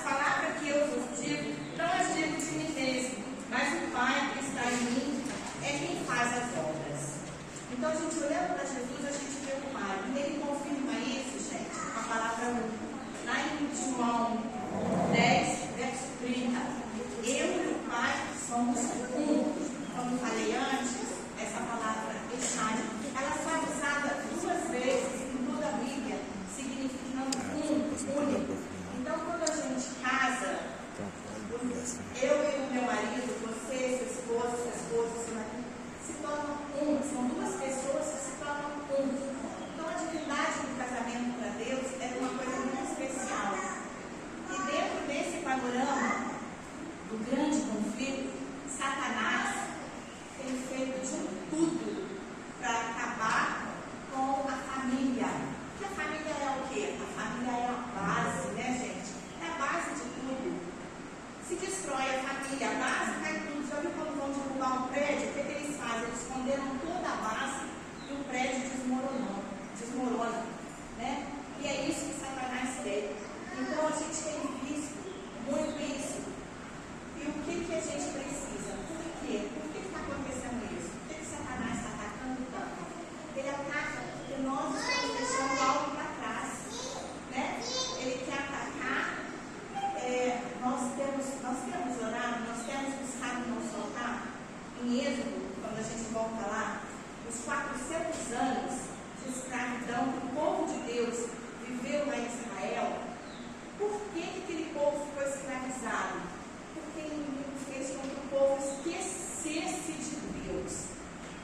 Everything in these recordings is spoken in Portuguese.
palavras que eu vos digo, não as digo de mim mesmo, mas o Pai que está em mim é quem faz as obras. Então, a gente olhando para Jesus, a gente vê o Pai. E ele confirma isso, gente, com a palavra 1. Lá em João 10, verso 30. Eu e o Pai somos um. Como falei antes, essa palavra Echad, ela foi usada 2 vezes em toda a Bíblia, significando único. Então, quando a gente casa, eu e o meu marido, você, sua esposa, seu marido, se tornam um. São 2 pessoas que se tornam um. Então, a divindade do casamento para Deus é uma coisa muito especial. E dentro desse panorama do grande conflito, Satanás tem feito de tudo para acabar com a família. Porque a família é o quê? A família é a base, né, gente? É a base de tudo. Se destrói a família, a base cai tudo. Já viu quando vão derrubar um prédio? O que eles fazem? Eles esconderam toda a base e o prédio desmorona, né? E é isso que Satanás tem. Então a gente tem visto muito isso. E o que a gente precisa? Por quê? Por que está acontecendo isso? Por que Satanás está atacando tanto? Ele ataca porque nós estamos deixando algo para trás, né? Ele quer atacar. Nós temos orado, nós temos buscado não soltar. Em Êxodo, quando a gente volta lá, os 400 anos de escravidão que o povo de Deus viveu lá em Israel. Por que aquele povo ficou escravizado? Porque o inimigo fez com que o povo esquecesse de Deus.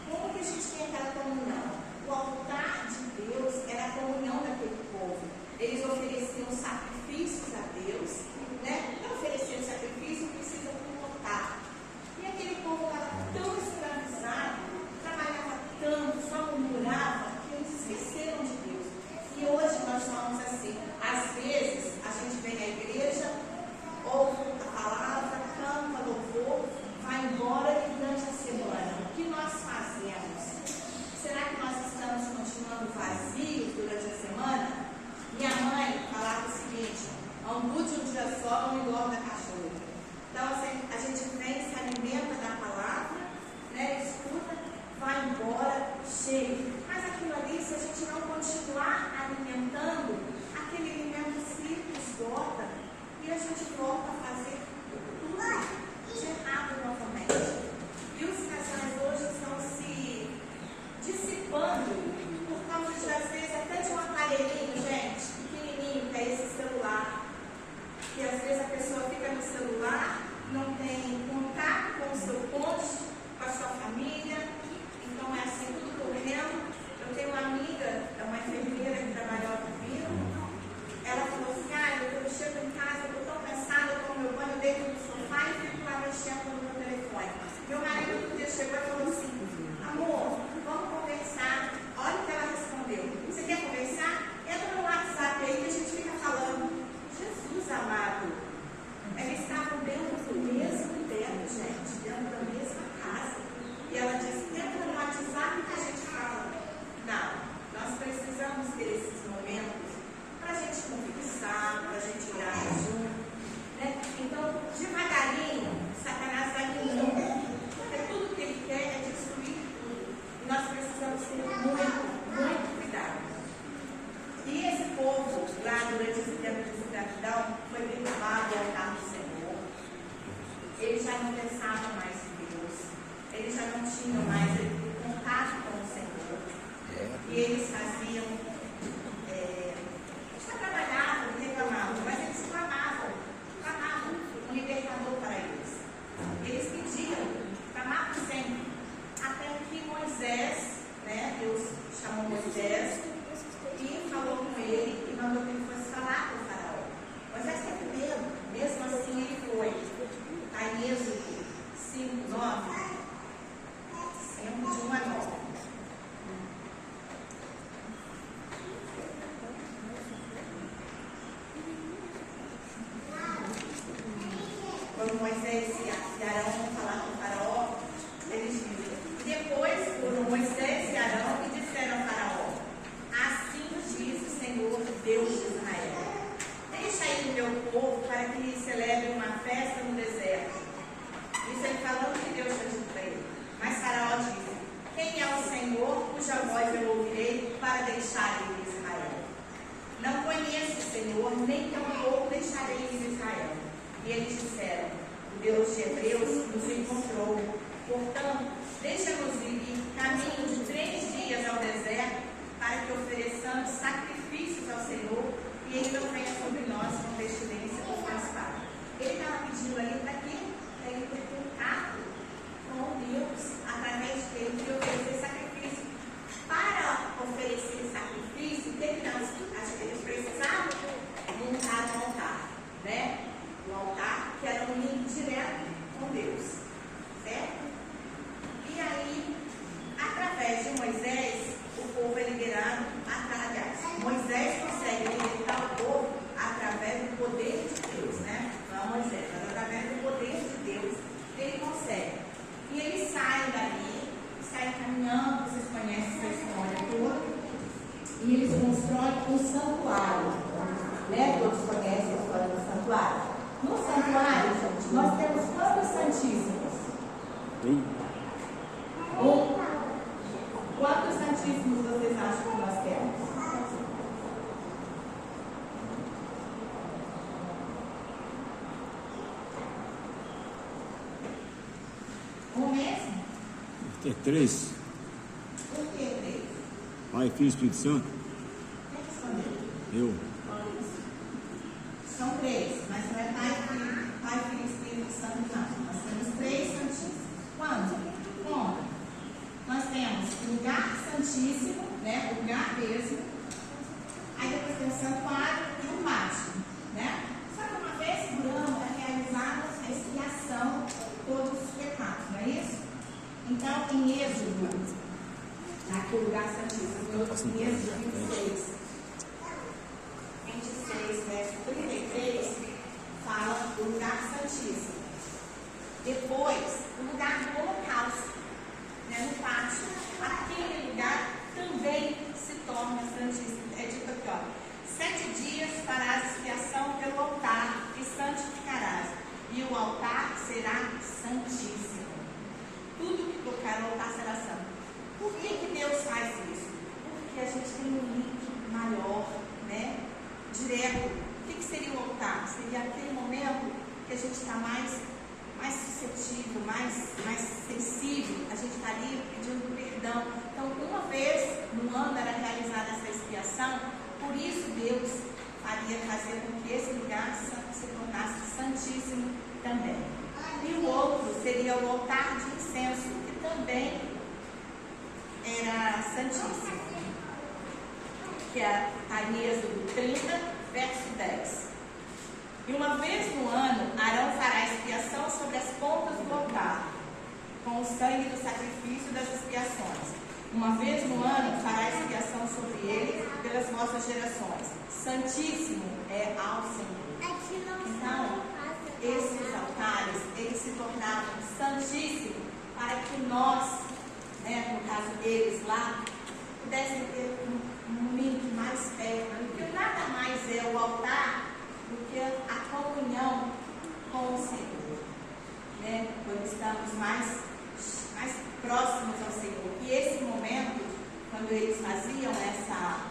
Como que a gente tem aquela comunhão? O altar de Deus era a comunhão daquele povo. Eles ofereciam sacrifícios a Deus, né? Para oferecer sacrifício precisa pilotar. E aquele povo estava tão escravizado, trabalhava tanto, só murmurava, que eles esqueceram de Deus. E hoje nós somos assim. Às vezes a gente vem à igreja, ouve a palavra, canta louvor, vai embora e durante a semana, o que nós fazemos? Será que nós estamos continuando vazios durante a semana? Minha mãe falava o seguinte: hambúrguer de um dia só não engorda cachorro. Então assim, a gente vem, se alimenta da palavra, né, escuta, vai embora, cheio. Mas aquilo ali, se a gente não continuar alimentando, aquele alimento se esgota e a gente volta a fazer tudo de errado novamente. E os casais hoje estão se dissipando por causa de, às vezes, até de um aparelhinho, gente, pequenininho, que é esse celular. Que às vezes a pessoa fica no celular, não tem contato com o seu cônjuge, com a sua família, então é assim, tudo correndo. Eu tenho uma amiga, uma enfermeira que trabalhava comigo, ela falou assim: eu chego em casa, eu estou tão cansada, eu tomo meu banho, eu deito no sofá e fico lá mexendo no meu telefone. Meu marido outro dia chegou e falou assim: amor, vamos conversar. Olha o que ela respondeu: você quer conversar? Entra no WhatsApp aí que a gente fica falando. Jesus amado, eles estavam dentro do mesmo teto, gente, dentro da mesma casa. E ela disse: entra no WhatsApp que a gente fala. Não, nós precisamos ter esses momentos para a gente conversar, para a gente orar junto, né? Então, devagarinho, Satanás vai minando, porque tudo que ele quer é destruir tudo. E nós precisamos ter muito cuidado. E esse povo, lá durante esse tempo de escravidão, foi derrubado ao altar do Senhor. Eles já não pensavam mais em Deus, eles já não tinham mais contato com o Senhor. E eles faziam, só trabalhavam e reclamavam, mas eles clamavam um libertador para eles. Eles pediam, clamavam sempre, até que Moisés, né, Deus chamou Moisés e falou com ele e mandou que ele fosse falar com o faraó. Moisés teve medo, mesmo assim ele foi. Está em Êxodo 5, 9, de 1 a 9. Quando Moisés e Arão vão falar com o faraó, eles dizem: depois foram Moisés e Arão e disseram ao faraó: assim diz o Senhor, Deus de Israel: deixa ir o meu povo para que Senhor, nem tampouco deixarei ir Israel. E eles disseram: o Deus de Hebreus nos encontrou. Portanto, deixa-nos ir caminho de 3 dias ao deserto, para que ofereçamos sacrifícios ao Senhor, e Ele não venha sobre nós com pestilência ou com espada. Ele estava pedindo ali para quê? Para ele ter contato com Deus, através de Deus, e oferecer sacrifício. Para oferecer sacrifício, eles precisavam montar um altar, né? Um altar que era um link direto com Deus, certo? E aí, através de Moisés, o povo é liderado, aliás, Moisés consegue libertar o povo através do poder de Deus, né? Não Moisés, mas através do poder de Deus, ele consegue. E eles saem dali, saem caminhando, vocês conhecem essa história toda, e eles constroem um santuário, né? Todos conhecem a história do santuário. No santuário, gente, nós temos quantos santíssimos? Quantos santíssimos vocês acham que nós temos? Um mesmo? É 3. Por que 3? Pai, Filho e Espírito Santo. Quem respondeu? Eu. São 3, mas não é Pai, Filho e Espírito Santo, não. Nós temos 3 santíssimos. Quantos? Como? Nós temos o lugar santíssimo, né? O lugar mesmo. Aí depois tem o santuário e o pátio, né? Só que uma vez por ano é realizada a expiação de todos os pecados, não é isso? Então, em Êxodo, naquele lugar santíssimo, em Êxodo 26, verso 33, fala do lugar santíssimo. Depois, o lugar do holocausto, né, no pátio, aquele lugar também se torna santíssimo. É dito aqui, ó: 7 dias farás expiação pelo altar e santificarás, e o altar será santíssimo. Tudo que tocar no altar será santo. Por que Deus faz isso? Porque a gente tem um link maior, né? Direto. O que seria o altar? Seria aquele momento que a gente está mais suscetível, mais sensível. A gente está ali pedindo perdão. Então, uma vez no ano era realizada essa expiação. Por isso Deus faria fazer com que esse lugar se tornasse santíssimo também. E o outro seria o altar de incenso, que também era santíssimo, que está em Êxodo 30, verso 10. E uma vez no ano, Arão fará expiação sobre as pontas do altar, com o sangue do sacrifício das expiações. Uma vez no ano, fará expiação sobre ele pelas vossas gerações. Santíssimo é ao Senhor. Então, esses altares, eles se tornaram santíssimos para que nós, né, no caso deles lá, pudessem ter um link mais perto, porque nada mais é o altar do que a comunhão com o Senhor, né? Quando estamos mais próximos ao Senhor. E esse momento, quando eles faziam essa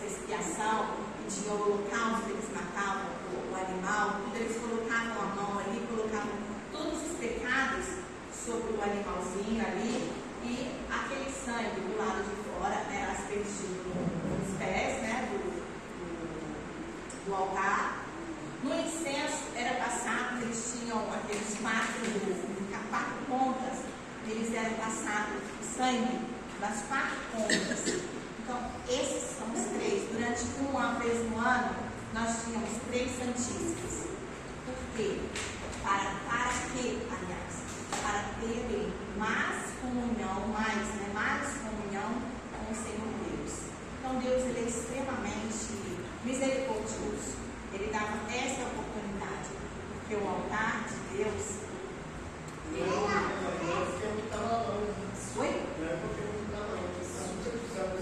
expiação, e tinha o holocausto, eles matavam o animal, quando eles colocavam a mão ali, colocavam todos os pecados sobre o animalzinho ali, e aquele sangue do lado de fora era aspergido nos pés, né, do altar. No incenso era passado, eles tinham aqueles 4 pontas, eles eram passados o sangue das 4 pontas. Então, esses são os 3. Durante uma vez no ano, nós tínhamos 3 santíssimos. Por quê? Para terem mais comunhão com o Senhor Deus. Então, Deus, ele é extremamente misericordioso. Ele dava essa oportunidade, porque o altar de Deus,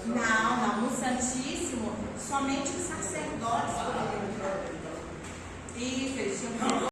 Não, no Santíssimo, somente os sacerdotes poderiam entrar. Isso, eles tinham